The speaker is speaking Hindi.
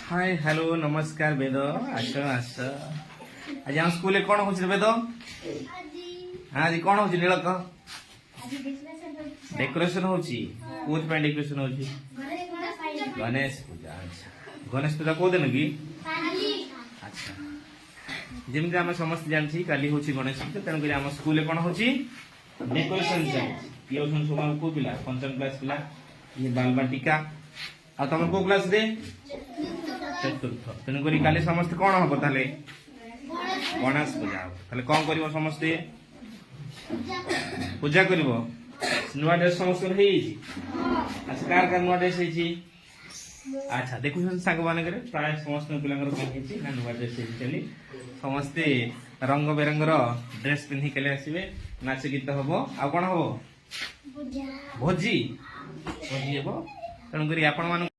हाय हेलो नमस्कार वेद आस आस आज हम स्कूल कौन हो वेद हाँ आज कौन हो नीलक डेकोरेशन हो डेकोरेशन हो गणेश पूजा अच्छा गणेश पूजा कौ दिन कि अच्छा जमी आम समस्त जानছি काली हूँ गणेश पूजा तेणुक आम स्कूल कौन हो डेकोरेशन चलती ये सब को पिला पंचम क्लास पिला ये बालबा टीका आ तुम को क्लास रे चतुर्थ तेणुक काली समस्त कौन हम ताले गणेश पूजा हम कौन कर समस्ते पूजा कर नुआ ड्रेस समस्त अच्छा कार कार नुआ ड्रेस अच्छा देखुन सांग मान प्राय समस्त पिला नुआ ड्रेस चली समस्ते रंग बेरंगर ड्रेस पिंधि के आसवे नाच गीत हम आ कौन हम भोजी भोजी हम तेणुक आपण मान